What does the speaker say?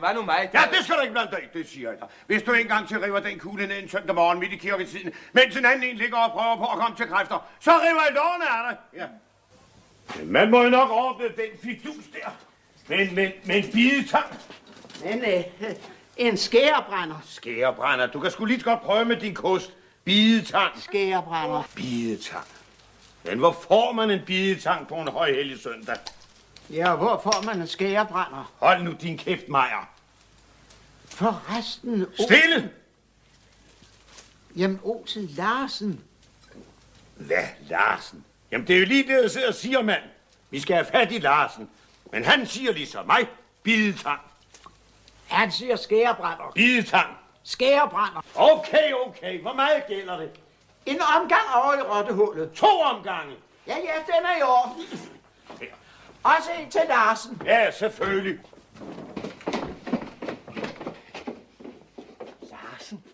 var nu mig. Ja, det skal du ikke blande dig i, det siger jeg dig. Hvis du engang til river den kugle ned en søndag morgen midt i kirketiden, mens en anden en ligger og prøver på at komme til kræfter, så river jeg lårene af dig. Ja. Men man må jo nok ordne den fidus der. Men en bidetang. Men en skærebrænder. Skærebrænder. Du kan sgu lige så godt prøve med din kost. Bidetang. Skærebrænder. Bidetang. Men hvor får man en bidetang på en højhellig søndag? Ja, hvor får man en skærebrænder? Hold nu din kæft, Majer. Forresten... Stille! Jamen, Olsen Larsen. Hvad, Larsen? Jamen, det er jo lige det, jeg sidder og siger, mand. Vi skal have fat i Larsen. Men han siger ligesom mig, bidetang. Han siger skærebrænder. Bidetang. Skærebrænder. Okay. Hvor meget gælder det? En omgang over i rottehullet. 2 omgange. Ja, den er i orden. Også en til Larsen. Ja, selvfølgelig. Larsen?